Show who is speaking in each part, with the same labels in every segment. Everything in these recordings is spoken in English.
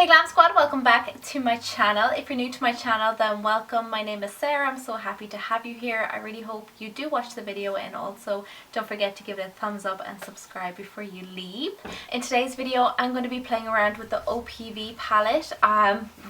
Speaker 1: Hey Glam Squad, welcome back to my channel. If you're new to my channel, then welcome. My name is Sarah. I'm so happy to have you here. I really hope you do watch the video, and also don't forget to give it a thumbs up and subscribe before you leave. In today's video, I'm going to be playing around with the OPV palette.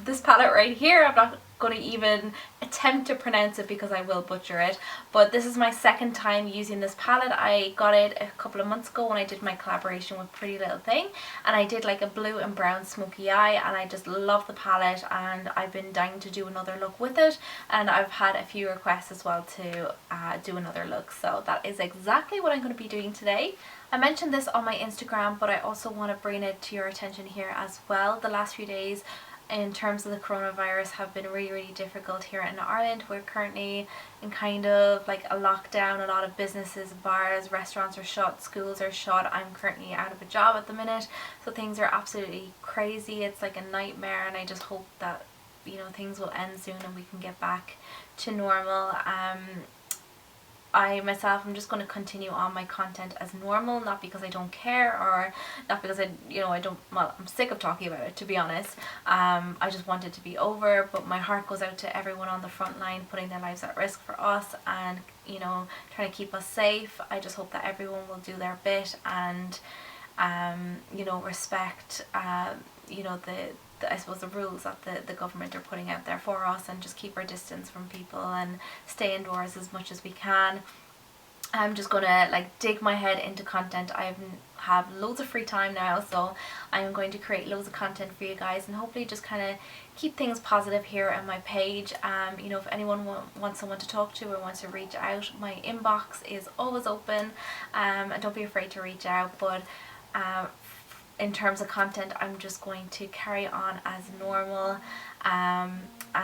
Speaker 1: This palette right here, I'm not going to even attempt to pronounce it because I will butcher it, but this is my second time using this palette. I got it a couple of months ago when I did my collaboration with Pretty Little Thing, and I did like a blue and brown smoky eye, and I just love the palette, and I've been dying to do another look with it, and I've had a few requests as well to do another look, so that is exactly what I'm going to be doing today. I mentioned this on my Instagram, but I also want to bring it to your attention here as well. The last few days in terms of the coronavirus have been really difficult here in Ireland. We're currently in kind of like a lockdown. A lot of businesses, bars, restaurants are shut, schools are shut. I'm currently out of a job at the minute, so things are absolutely crazy. It's like a nightmare, and I just hope that, you know, things will end soon and we can get back to normal. I myself am just going to continue on my content as normal, not because I don't care or not because I don't, well, I'm sick of talking about it, to be honest. I just want it to be over, but my heart goes out to everyone on the front line putting their lives at risk for us and, you know, trying to keep us safe. I just hope that everyone will do their bit and you know, respect you know, I suppose the rules that the government are putting out there for us, and just keep our distance from people and stay indoors as much as we can. I'm just gonna like dig my head into content. I have loads of free time now, so I'm going to create loads of content for you guys, and hopefully just kind of keep things positive here on my page. You know, if anyone wants someone to talk to or wants to reach out, my inbox is always open, and don't be afraid to reach out. But in terms of content, I'm just going to carry on as normal, and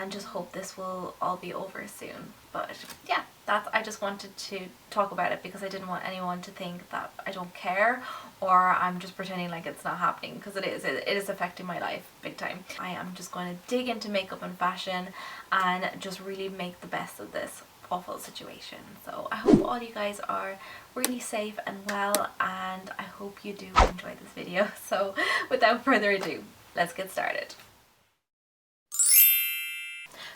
Speaker 1: just hope this will all be over soon. But yeah, I just wanted to talk about it because I didn't want anyone to think that I don't care or I'm just pretending like it's not happening, because it is affecting my life big time. I am just going to dig into makeup and fashion and just really make the best of this awful situation. So I hope all you guys are really safe and well, and I hope you do enjoy this video. So without further ado, let's get started.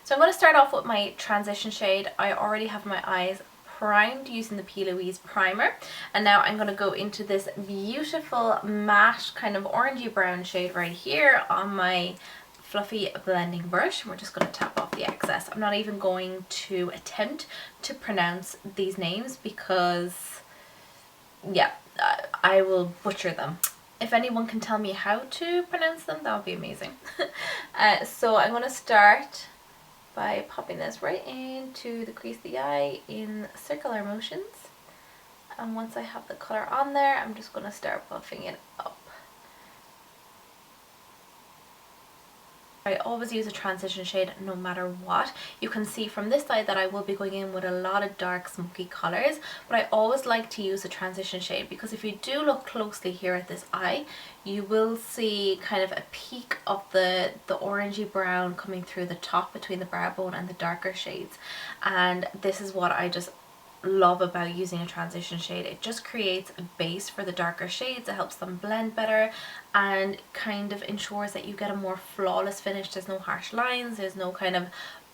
Speaker 1: So I'm going to start off with my transition shade. I already have my eyes primed using the P. Louise primer, and now I'm going to go into this beautiful matte kind of orangey brown shade right here on my fluffy blending brush. We're just going to tap off the excess. I'm not even going to attempt to pronounce these names because, yeah, I will butcher them. If anyone can tell me how to pronounce them, that would be amazing. So I'm going to start by popping this right into the crease of the eye in circular motions, and once I have the colour on there, I'm just going to start buffing it up. I always use a transition shade no matter what. You can see from this side that I will be going in with a lot of dark smoky colours, but I always like to use a transition shade because if you do look closely here at this eye, you will see kind of a peak of the orangey brown coming through the top between the brow bone and the darker shades, and this is what I just love about using a transition shade. It just creates a base for the darker shades. It helps them blend better and kind of ensures that you get a more flawless finish. There's no harsh lines, there's no kind of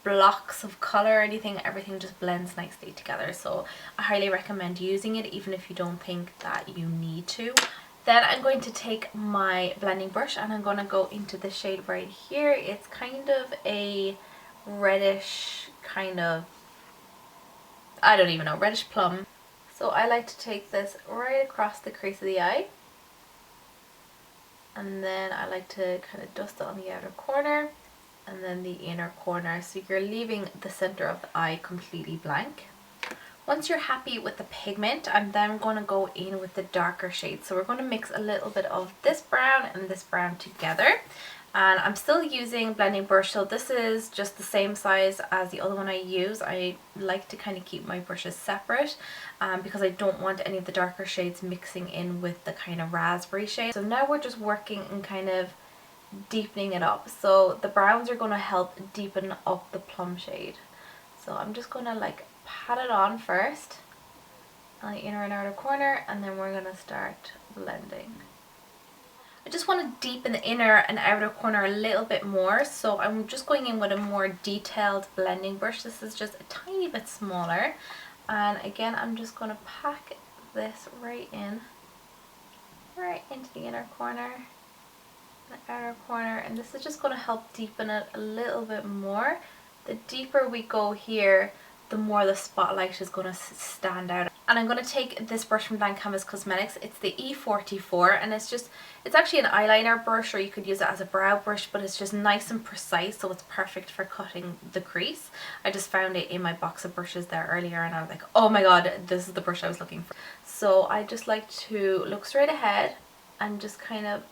Speaker 1: blocks of color or anything. Everything just blends nicely together, so I highly recommend using it even if you don't think that you need to. Then I'm going to take my blending brush and I'm going to go into the shade right here. It's kind of a reddish kind of, I don't even know, reddish plum. So I like to take this right across the crease of the eye, and then I like to kind of dust it on the outer corner and then the inner corner, so you're leaving the center of the eye completely blank. Once you're happy with the pigment, I'm then going to go in with the darker shades. So we're going to mix a little bit of this brown and this brown together. And I'm still using blending brush, so this is just the same size as the other one I use. I like to kind of keep my brushes separate because I don't want any of the darker shades mixing in with the kind of raspberry shade. So now we're just working and kind of deepening it up. So the browns are going to help deepen up the plum shade. So I'm just going to like pat it on first on the inner and outer corner, and then we're going to start blending. I just want to deepen the inner and outer corner a little bit more, so I'm just going in with a more detailed blending brush. This is just a tiny bit smaller, and again I'm just going to pack this right into the inner corner, the outer corner, and this is just going to help deepen it a little bit more. The deeper we go here, the more the spotlight is going to stand out. And I'm going to take this brush from Blank Canvas Cosmetics. It's the E44, and it's actually an eyeliner brush, or you could use it as a brow brush, but it's just nice and precise, so it's perfect for cutting the crease. I just found it in my box of brushes there earlier, and I was like, oh my god, this is the brush I was looking for. So I just like to look straight ahead and just kind of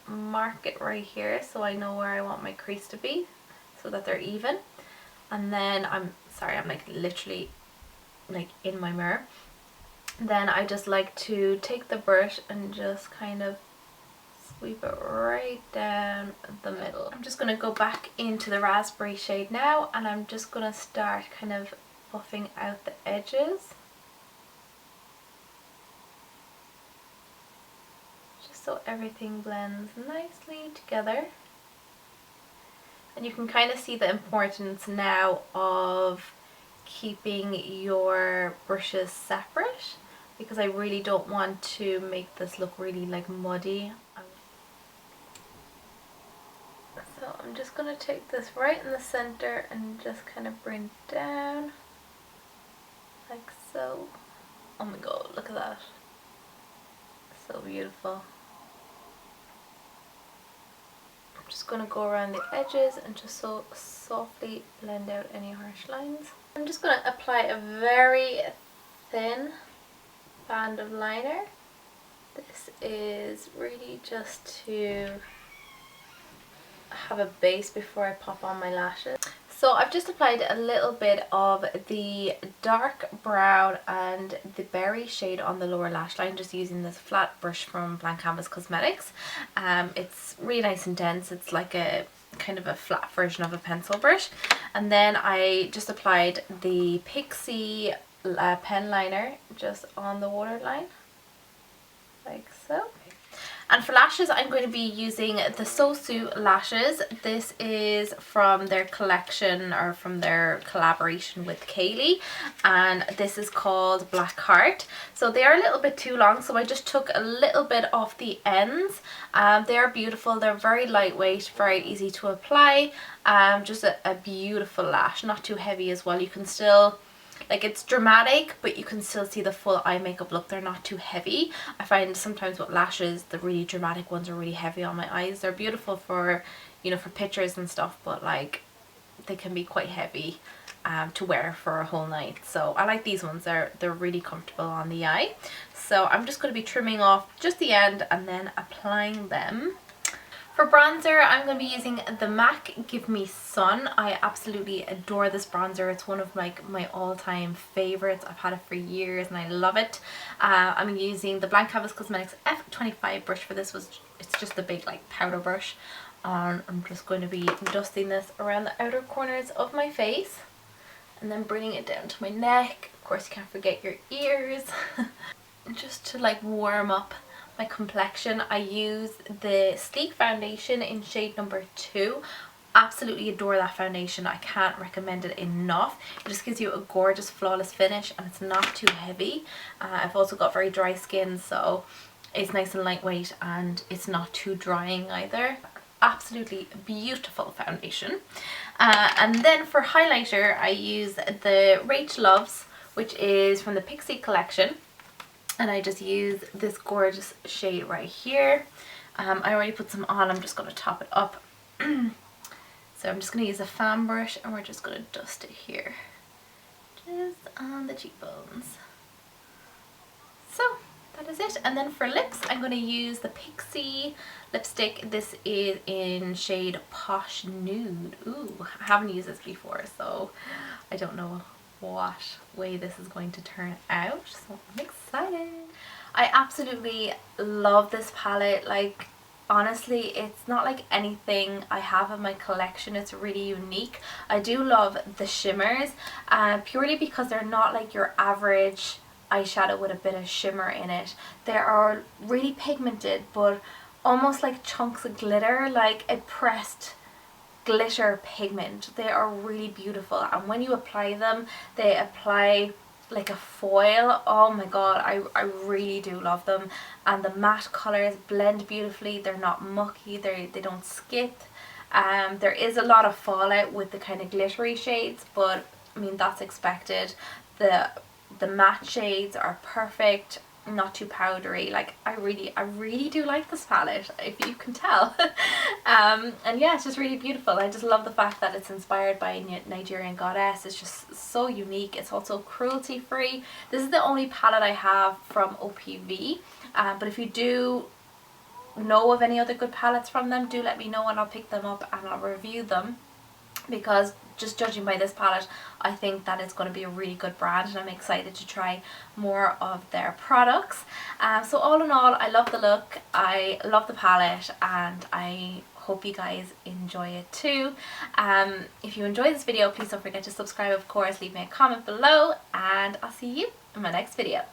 Speaker 1: mark it right here, so I know where I want my crease to be, so that they're even. And then I'm like literally like in my mirror. Then I just like to take the brush and just kind of sweep it right down the middle. I'm just going to go back into the raspberry shade now, and I'm just going to start kind of buffing out the edges, just so everything blends nicely together. And you can kind of see the importance now of keeping your brushes separate, because I really don't want to make this look really like muddy. So I'm just going to take this right in the center and just kind of bring it down like so. Oh my god, look at that, so beautiful. I'm just going to go around the edges and just so softly blend out any harsh lines. I'm just going to apply a very thin band of liner. This is really just to have a base before I pop on my lashes. So I've just applied a little bit of the dark brown and the berry shade on the lower lash line, just using this flat brush from Blank Canvas Cosmetics. It's really nice and dense. It's like a kind of a flat version of a pencil brush. And then I just applied the Pixi pen liner just on the waterline, like so. And for lashes, I'm going to be using the Sosu lashes. This is from their collection, or from their collaboration with Kaylee, and this is called Black Heart. So they are a little bit too long, so I just took a little bit off the ends. They are beautiful. They're very lightweight, very easy to apply. Just a beautiful lash, not too heavy as well. You can still, like, it's dramatic, but you can still see the full eye makeup look. They're not too heavy. I find sometimes with lashes, the really dramatic ones are really heavy on my eyes. They're beautiful for, you know, for pictures and stuff, but like they can be quite heavy to wear for a whole night. So I like these ones. They're really comfortable on the eye. So I'm just going to be trimming off just the end and then applying them. For bronzer, I'm going to be using the MAC Give Me Sun. I absolutely adore this bronzer. It's one of my all-time favorites. I've had it for years and I love it. I'm using the Blank Canvas Cosmetics F25 brush for this. It's just a big like powder brush. And I'm just going to be dusting this around the outer corners of my face and then bringing it down to my neck. Of course, you can't forget your ears. Just to like warm up my complexion, I use the Sleek foundation in shade number 2. Absolutely adore that foundation. I can't recommend it enough. It just gives you a gorgeous flawless finish and it's not too heavy. I've also got very dry skin, so it's nice and lightweight and it's not too drying either. Absolutely beautiful foundation. And then for highlighter, I use the Rach Loves, which is from the Pixi collection. And I just use this gorgeous shade right here. I already put some on. I'm just going to top it up. So I'm just going to use a fan brush and we're just going to dust it here. Just on the cheekbones. So that is it. And then for lips, I'm going to use the Pixi lipstick. This is in shade Posh Nude. Ooh, I haven't used this before, so I don't know what way this is going to turn out, so I'm excited. I absolutely love this palette. Like, honestly, it's not like anything I have in my collection. It's really unique. I do love the shimmers, purely because they're not like your average eyeshadow with a bit of shimmer in it. They are really pigmented, but almost like chunks of glitter, like a pressed glitter pigment. They are really beautiful, and when you apply them, they apply like a foil. Oh my god, I really do love them. And the matte colours blend beautifully. They're not mucky, they don't skip. There is a lot of fallout with the kind of glittery shades, but I mean that's expected. The matte shades are perfect, not too powdery. Like I really do like this palette, if you can tell. And yeah, it's just really beautiful. I just love the fact that it's inspired by a Nigerian goddess. It's just so unique. It's also cruelty free. This is the only palette I have from OPV, but if you do know of any other good palettes from them, do let me know and I'll pick them up and I'll review them, because just judging by this palette, I think that it's going to be a really good brand, and I'm excited to try more of their products. So all in all, I love the look, I love the palette, and I hope you guys enjoy it too. If you enjoyed this video, please don't forget to subscribe, of course, leave me a comment below, and I'll see you in my next video.